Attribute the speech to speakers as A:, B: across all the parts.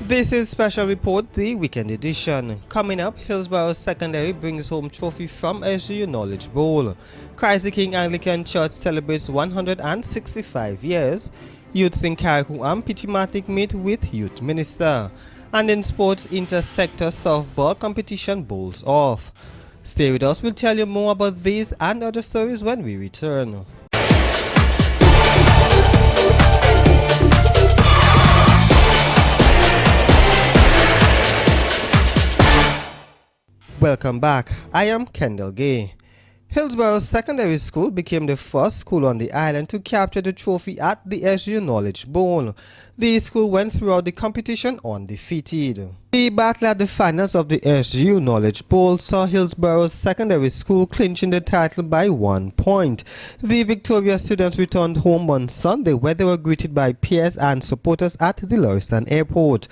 A: This is Special Report, the weekend edition. Coming up, Hillsborough Secondary brings home trophy from SGU Knowledge Bowl. Christ the King Anglican Church celebrates 165 years. Youths in Carriacou Pitimatic meet with Youth Minister. And in sports, inter-sector softball competition bowls off. Stay with us, we'll tell you more about these and other stories when we return. Welcome back. I am Kendall Gay. Hillsborough Secondary School became the first school on the island to capture the trophy at the SGU Knowledge Bowl. The school went throughout the competition undefeated. The battle at the finals of the SGU Knowledge Bowl saw Hillsborough Secondary School clinching the title by 1 point. The victorious students returned home on Sunday, where they were greeted by peers and supporters at the Lauriston Airport.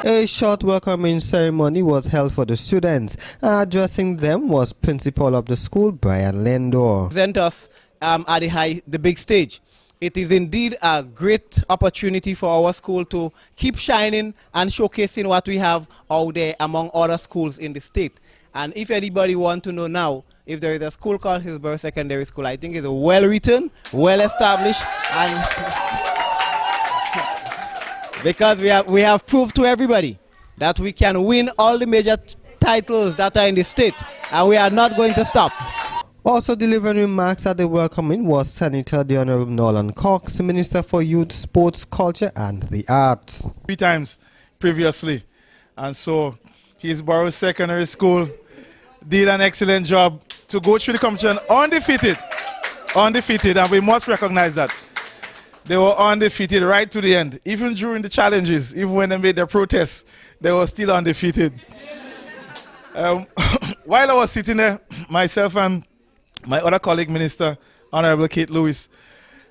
A: A short welcoming ceremony was held for the students. Addressing them was principal of the school, Brian Lendor.
B: Present us at the big stage. It is indeed a great opportunity for our school to keep shining and showcasing what we have out there among other schools in the state. And if anybody wants to know now, if there is a school called Hillsborough Secondary School, I think it's well written, well established, and because we have proved to everybody that we can win all the major titles that are in the state, and we are not going to stop.
A: Also delivering remarks at the welcoming was Senator the Honorable Nolan Cox, Minister for Youth, Sports, Culture and the Arts.
C: 3 times previously, and so Hillsborough Secondary School did an excellent job to go through the competition undefeated, and we must recognize that. They were undefeated right to the end. Even during the challenges, even when they made their protests, they were still undefeated. While I was sitting there, myself and my other colleague minister, Honorable Kate Lewis,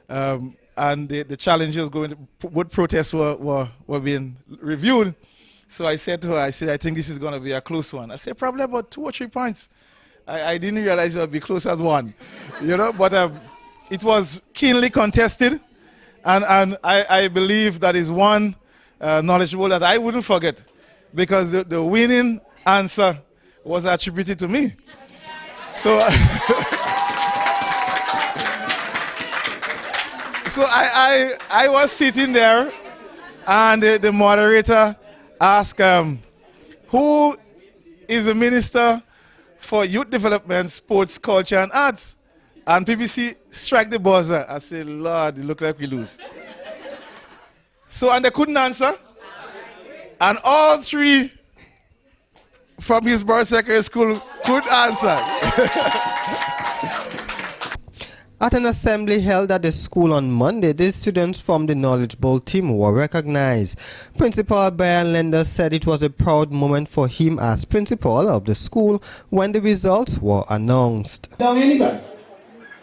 C: and the challenges going, what protests were being reviewed. So I said to her, I think this is going to be a close one. I said, probably about 2 or 3 points. I didn't realize it would be close as one, but it was keenly contested. And I believe that is one knowledgeable that I wouldn't forget, because the winning answer was attributed to me. So, so I was sitting there, and the moderator asked, who is the Minister for Youth Development, Sports, Culture and Arts? And PBC struck the buzzer. I said, Lord, it looked like we lose. So, and they couldn't answer. And all 3 from Hillsborough Secondary School could answer.
A: At an assembly held at the school on Monday, the students from the Knowledge Bowl team were recognized. Principal Brian Lender said it was a proud moment for him as principal of the school when the results were announced.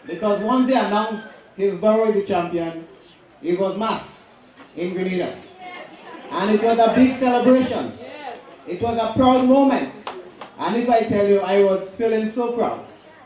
D: Because once they announced Hillsborough the champion, it was mass in Grenada. And it was a big celebration. It was a proud moment. And if I tell you, I was feeling so proud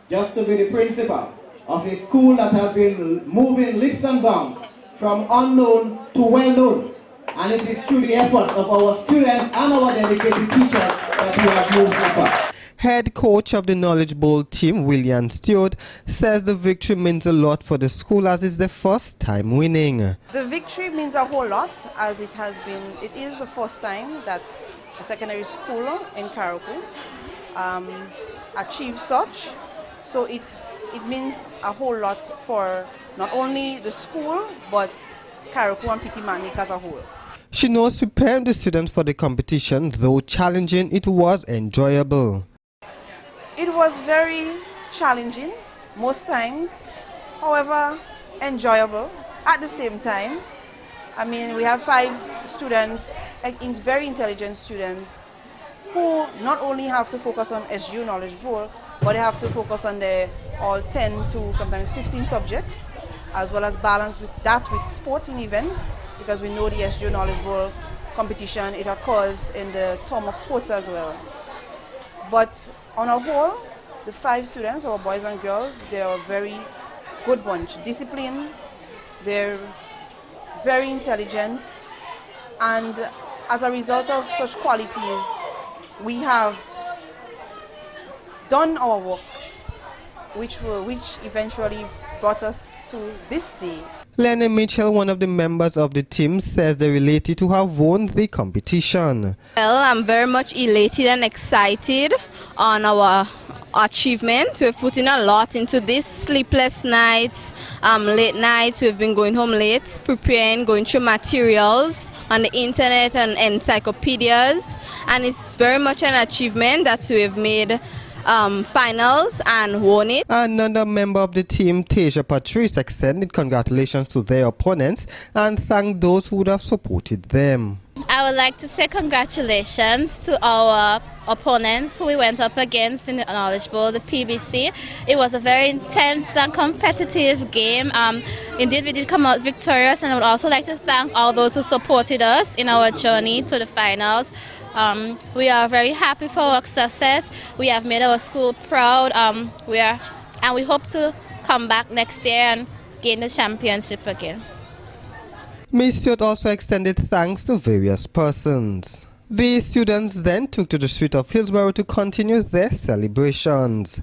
D: just to be the principal of a school that has been moving leaps and bounds from unknown to well-known. And it is through the efforts of our students and our dedicated teachers that we have moved so far.
A: Head coach of the Knowledge Bowl team, William Stewart, says the victory means a lot for the school as it's the first time winning.
E: The victory means a whole lot, as it is the first time that a secondary school in Carriacou achieved such. So it it means a whole lot for not only the school, but Carriacou and Petit Martinique as a whole.
A: She knows preparing the students for the competition, though challenging, it was enjoyable.
E: It was very challenging most times, however enjoyable at the same time. I mean, we have 5 students, very intelligent students, who not only have to focus on SGU Knowledge Bowl, but they have to focus on the all 10 to sometimes 15 subjects, as well as balance with that with sporting events, because we know the SGU Knowledge Bowl competition, it occurs in the term of sports as well. But on a whole, the 5 students, our boys and girls, they are a very good bunch. Disciplined, they're very intelligent, and as a result of such qualities, we have done our work, which eventually brought us to this day.
A: Lenny Mitchell, one of the members of the team, says they're elated to have won the competition.
F: Well, I'm very much elated and excited on our achievement. We've put in a lot into this, sleepless nights, late nights. We've been going home late, preparing, going through materials on the internet and encyclopedias, and it's very much an achievement that we've made finals and won it.
A: Another member of the team, Tasia Patrice, extended congratulations to their opponents and thanked those who would have supported them.
G: I would like to say congratulations to our opponents who we went up against in the Knowledge Bowl, the PBC. It was a very intense and competitive game. Indeed, we did come out victorious, and I would also like to thank all those who supported us in our journey to the finals. We are very happy for our success. We have made our school proud. And we hope to come back next year and gain the championship again.
A: Ms. Stewart also extended thanks to various persons. The students then took to the street of Hillsborough to continue their celebrations.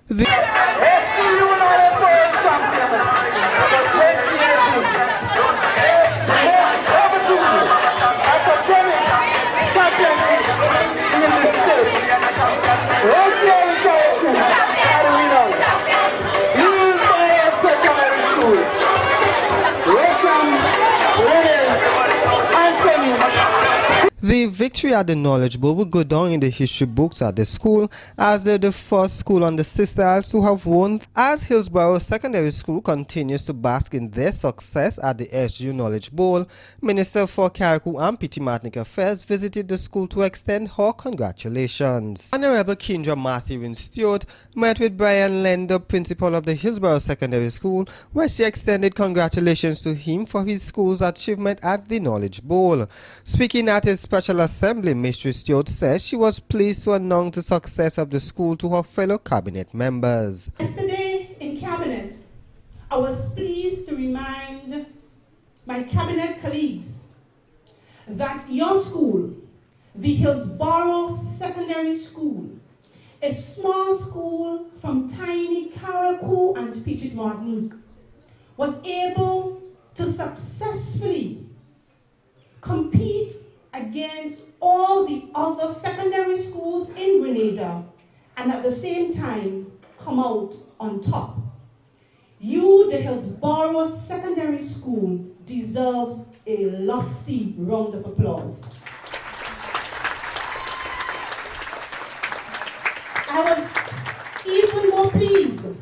A: The
H: SGU Knowledge Bowl champion for 2018. Most coveted academic championship in the state. Right there in Carriacou are the winners. Hillsborough Secondary School. Russian
A: The victory at the Knowledge Bowl will go down in the history books at the school as they're the first school on the Sister Isles to have won, as Hillsborough Secondary School continues to bask in their success at the SGU Knowledge Bowl. Minister for Carriacou and Petit Martinique Affairs visited the school to extend her congratulations. Honorable Kendra Matthew Stewart met with Brian Lender, principal of the Hillsborough Secondary School, where she extended congratulations to him for his school's achievement at the Knowledge Bowl. Speaking at his Special Assembly, Mistress Stewart says she was pleased to announce the success of the school to her fellow cabinet members.
I: Yesterday in cabinet, I was pleased to remind my cabinet colleagues that your school, the Hillsborough Secondary School, a small school from tiny Carriacou and Petit Martinique, was able to successfully compete against all the other secondary schools in Grenada and at the same time come out on top. You, the Hillsborough Secondary School, deserves a lusty round of applause. I was even more pleased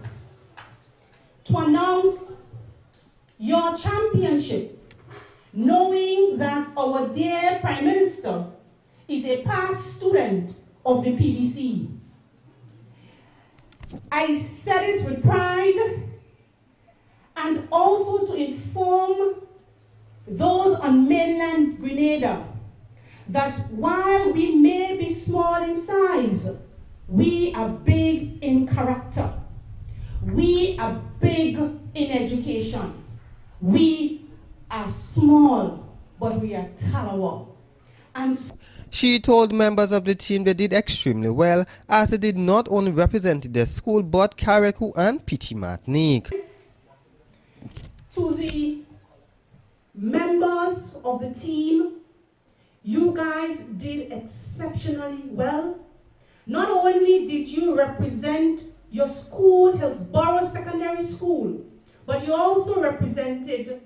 I: to announce your championship, knowing that our dear Prime Minister is a past student of the PBC. I said it with pride, and also to inform those on mainland Grenada that while we may be small in size, we are big in character. We are big in education. We are small, but we are Talawa. And
A: she told members of the team they did extremely well, as they did not only represent their school but Carriacou and Petit Martinique.
I: To the members of the team, you guys did exceptionally well. Not only did you represent your school, Hillsborough Secondary School, but you also represented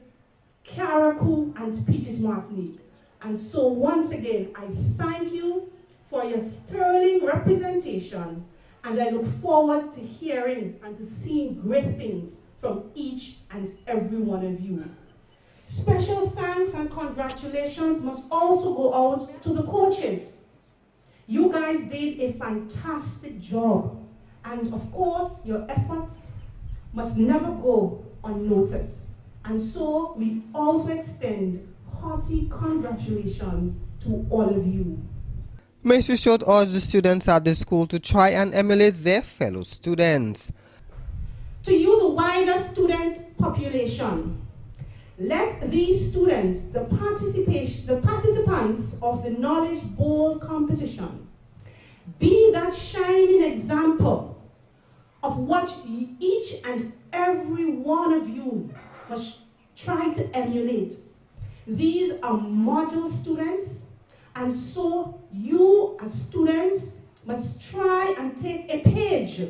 I: Carriacou and Petite Martinique. And so once again, I thank you for your sterling representation, and I look forward to hearing and to seeing great things from each and every one of you. Special thanks and congratulations must also go out to the coaches. You guys did a fantastic job, and of course, your efforts must never go unnoticed. And so we also extend hearty congratulations to all of you.
A: Ministry Short urged the students at the school to try and emulate their fellow students.
I: To you, the wider student population, let these students, the participants of the Knowledge Bowl competition, be that shining example of what each and every one of you must try to emulate. These are model students, and so you as students must try and take a page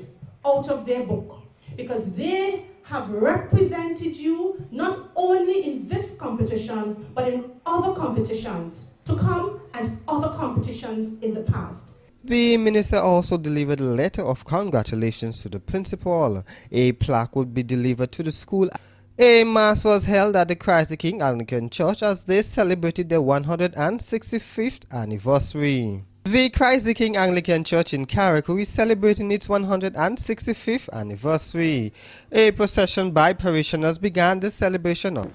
I: out of their book, because they have represented you not only in this competition, but in other competitions to come and other competitions in the past.
A: The minister also delivered a letter of congratulations to the principal. A plaque would be delivered to the school. A mass was held at the Christ the King Anglican Church as they celebrated their 165th anniversary. The Christ the King Anglican Church in Carriacou is celebrating its 165th anniversary. A procession by parishioners began the celebration of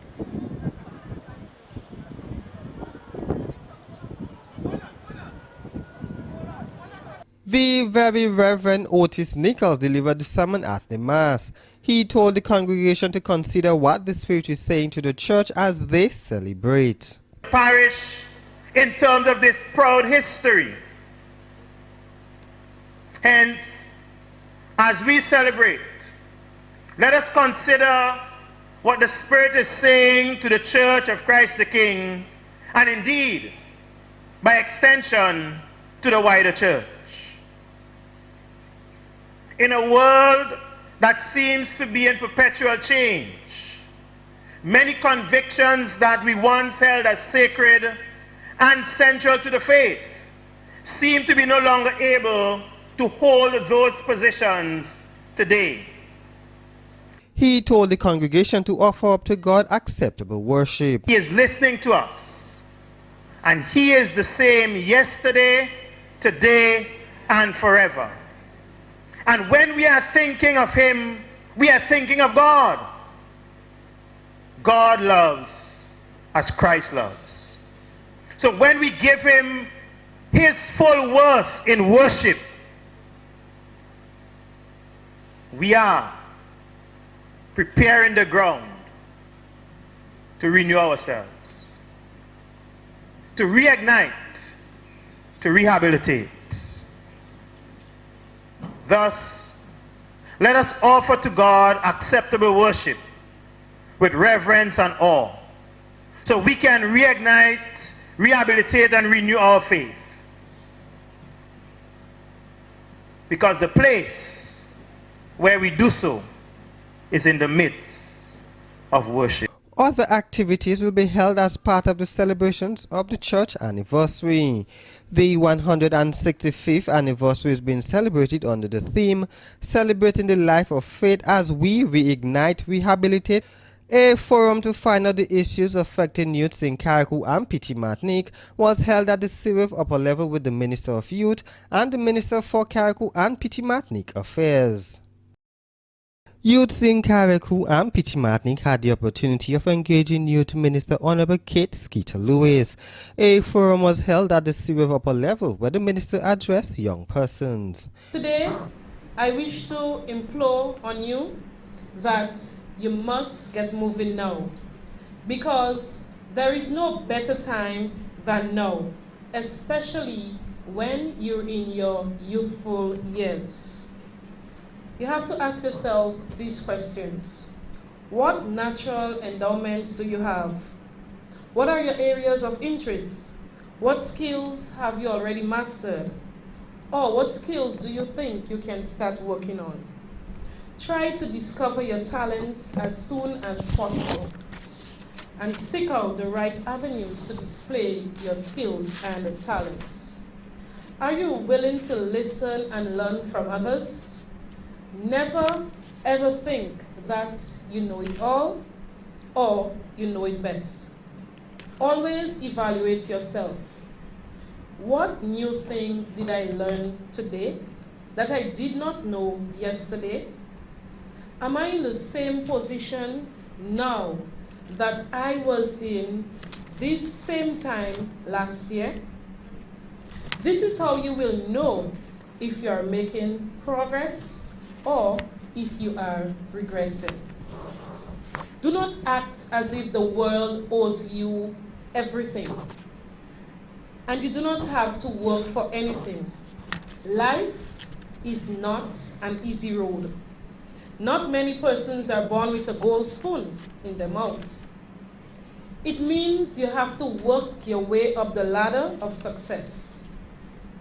A: The Very Reverend Otis Nichols delivered the sermon at the Mass. He told the congregation to consider what the Spirit is saying to the church as they celebrate.
J: Parish in terms of this proud history. Hence, as we celebrate, let us consider what the Spirit is saying to the Church of Christ the King, and indeed, by extension, to the wider church. In a world that seems to be in perpetual change, many convictions that we once held as sacred and central to the faith seem to be no longer able to hold those positions today.
A: He told the congregation to offer up to God acceptable worship.
J: He is listening to us, and He is the same yesterday, today, and forever. And when we are thinking of Him, we are thinking of God. God loves as Christ loves. So when we give Him His full worth in worship, we are preparing the ground to renew ourselves, to reignite, to rehabilitate. Thus, let us offer to God acceptable worship with reverence and awe, so we can reignite, rehabilitate, and renew our faith. Because the place where we do so is in the midst of worship.
A: Other activities will be held as part of the celebrations of the church anniversary. The 165th anniversary is being celebrated under the theme, Celebrating the Life of Faith as we Reignite, Rehabilitate. A forum to find out the issues affecting youths in Carriacou and Petite Martinique was held at the CIRIF upper level with the Minister of Youth and the Minister for Carriacou and Petite Martinique Affairs. Youths in Carriacou and Petite Martinique had the opportunity of engaging Youth Minister Honorable Kate Skeeter-Lewis. A forum was held at the CIRIF upper level where the minister addressed young persons.
K: Today, I wish to implore on you that you must get moving now, because there is no better time than now, especially when you're in your youthful years. You have to ask yourself these questions. What natural endowments do you have? What are your areas of interest? What skills have you already mastered? Or what skills do you think you can start working on? Try to discover your talents as soon as possible and seek out the right avenues to display your skills and talents. Are you willing to listen and learn from others? Never ever think that you know it all or you know it best. Always evaluate yourself. What new thing did I learn today that I did not know yesterday? Am I in the same position now that I was in this same time last year? This is how you will know if you are making progress or if you are regressing. Do not act as if the world owes you everything and you do not have to work for anything. Life is not an easy road. Not many persons are born with a gold spoon in their mouths. It means you have to work your way up the ladder of success.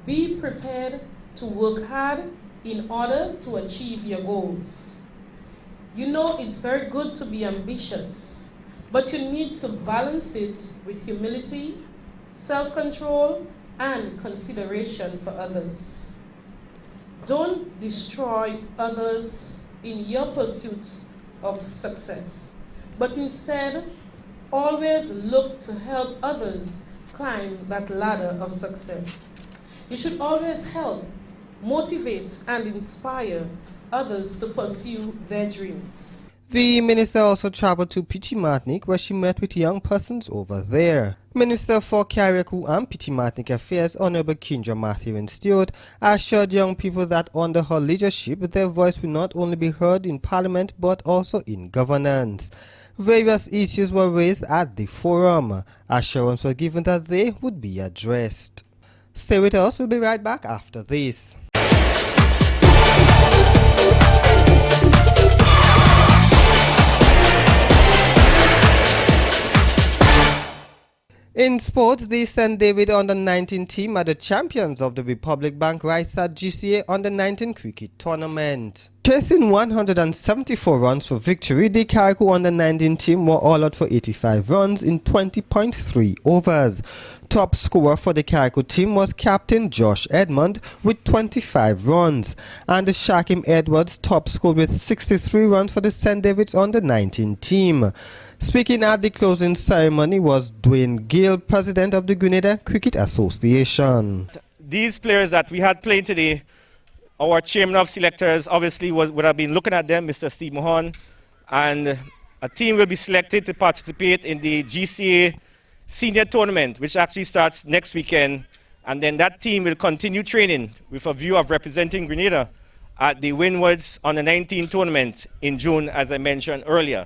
K: Be prepared to work hard in order to achieve your goals. You know it's very good to be ambitious, but you need to balance it with humility, self-control, and consideration for others. Don't destroy others in your pursuit of success, but instead, always look to help others climb that ladder of success. You should always help, motivate, and inspire others to pursue their dreams.
A: The minister also traveled to Petit Martinique, where she met with young persons over there. Minister for Carriacou and Petit Martinique Affairs, Honorable Kindra Mathurin-Stewart, assured young people that under her leadership, their voice will not only be heard in Parliament but also in governance. Various issues were raised at the forum. Assurance was given that they would be addressed. Stay with us, we'll be right back after this. In sports, the St. David Under-19 team are the champions of the Republic Bank Rystad GCA Under-19 cricket tournament. Chasing 174 runs for victory, the Carriacou Under-19 team were all out for 85 runs in 20.3 overs. Top scorer for the Carriacou team was Captain Josh Edmond with 25 runs, and Shakim Edwards top scored with 63 runs for the St. David's Under-19 team. Speaking at the closing ceremony was Dwayne Gill, president of the Grenada Cricket Association.
L: These players that we had playing today, our chairman of selectors obviously would have been looking at them, Mr. Steve Mahon, and a team will be selected to participate in the GCA senior tournament, which actually starts next weekend, and then that team will continue training with a view of representing Grenada at the Windwards Under-19 tournament in June, as I mentioned earlier.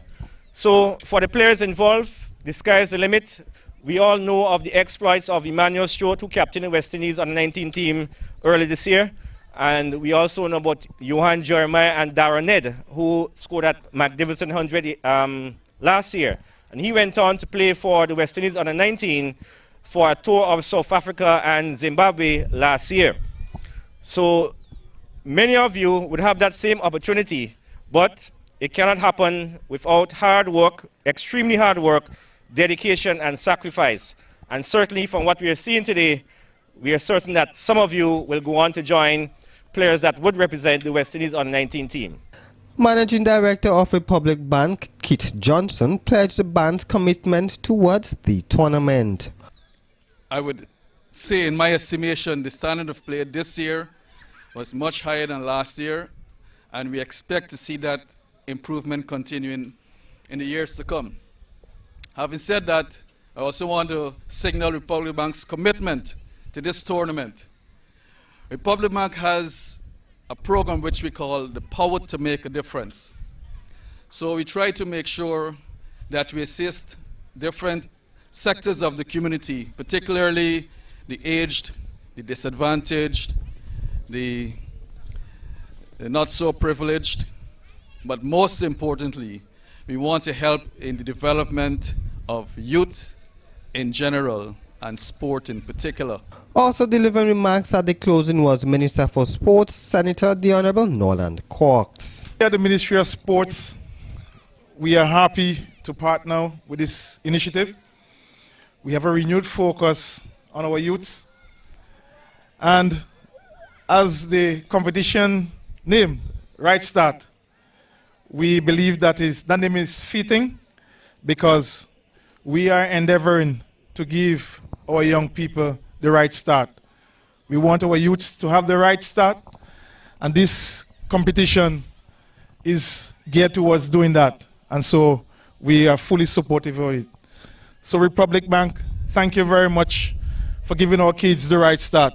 L: So for the players involved, the sky is the limit. We all know of the exploits of Emmanuel Stewart, who captained the West Indies Under-19 team early this year. And we also know about Johan Jeremiah and Darren Ned, who scored at McDivision 100 last year. And he went on to play for the West Indies Under-19 for a tour of South Africa and Zimbabwe last year. So many of you would have that same opportunity, but it cannot happen without hard work, extremely hard work, dedication and sacrifice. And certainly from what we are seeing today, we are certain that some of you will go on to join players that would represent the West Indies Under-19 team.
A: Managing Director of Republic Bank, Keith Johnson, pledged the bank's commitment towards the tournament.
M: I would say, in my estimation, the standard of play this year was much higher than last year, and we expect to see that improvement continuing in the years to come. Having said that, I also want to signal Republic Bank's commitment to this tournament. Republic Bank has a program which we call the Power to Make a Difference. So we try to make sure that we assist different sectors of the community, particularly the aged, the disadvantaged, the not so privileged, but most importantly, we want to help in the development of youth in general and sport in particular.
A: Also delivering remarks at the closing was Minister for Sports, Senator the Honorable Nolan Cox.
C: At the Ministry of Sports, we are happy to partner with this initiative. We have a renewed focus on our youth. And as the competition name, Right Start, we believe that name is fitting because we are endeavoring to give our young people the right start. We want our youths to have the right start, and this competition is geared towards doing that. And so we are fully supportive of it. So Republic Bank, thank you very much for giving our kids the right start.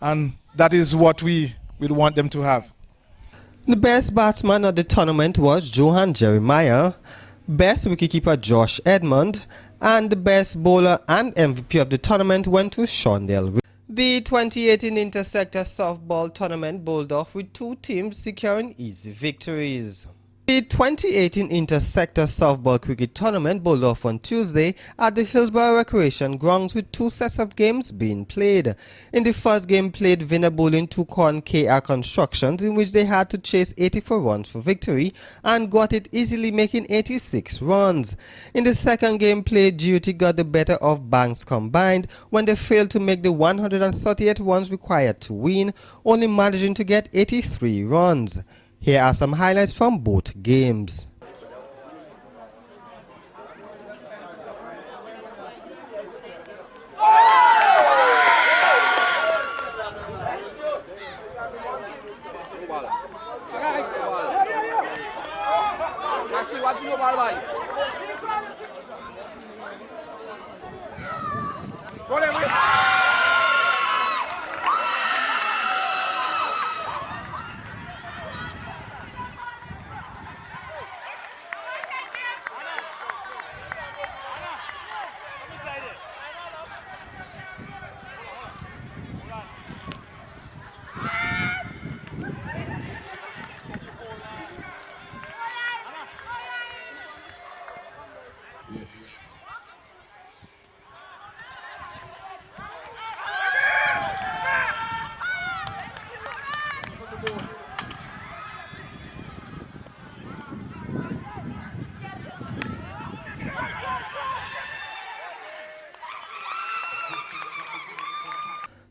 C: And that is what we would want them to have.
A: The best batsman of the tournament was Johan Jeremiah, best wicketkeeper Josh Edmond, and the best bowler and MVP of the tournament went to Shondell. The 2018 Intersector Softball Tournament bowled off with 2 teams securing easy victories. The 2018 Intersector Softball Cricket Tournament bowled off on Tuesday at the Hillsborough Recreation Grounds with 2 sets of games being played. In the first game played, Vinna Bowling took on KR Constructions, in which they had to chase 84 runs for victory and got it easily, making 86 runs. In the second game played, GUT got the better of Banks Combined when they failed to make the 138 runs required to win, only managing to get 83 runs. Here are some highlights from both games.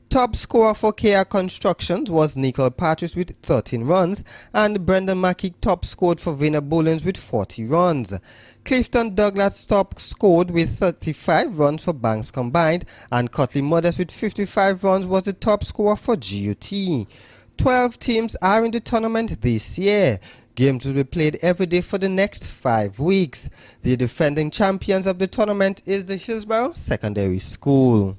A: Top scorer for KR Constructions was Nicole Patrice with 13 runs, and Brendan Mackey top scored for Vinna Bowlings with 40 runs. Clifton Douglas top scored with 35 runs for Banks Combined, and Cutley Modest with 55 runs was the top scorer for GUT. 12 teams are in the tournament this year. Games will be played every day for the next 5 weeks. The defending champions of the tournament is the Hillsborough Secondary School.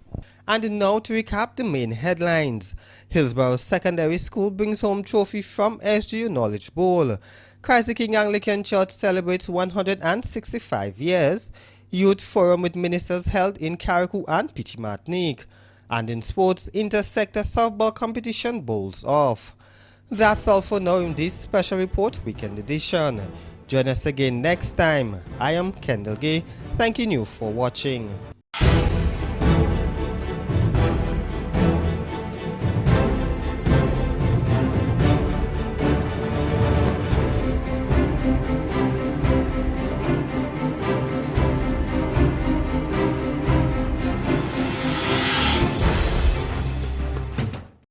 A: And now to recap the main headlines. Hillsborough Secondary School brings home trophy from SGU Knowledge Bowl. Christ the King Anglican Church celebrates 165 years. Youth Forum with ministers held in Carriacou and Pichimatnik. And in sports, Intersector Softball competition bowls off. That's all for now in this special report weekend edition. Join us again next time. I am Kendall Gay, thanking you for watching.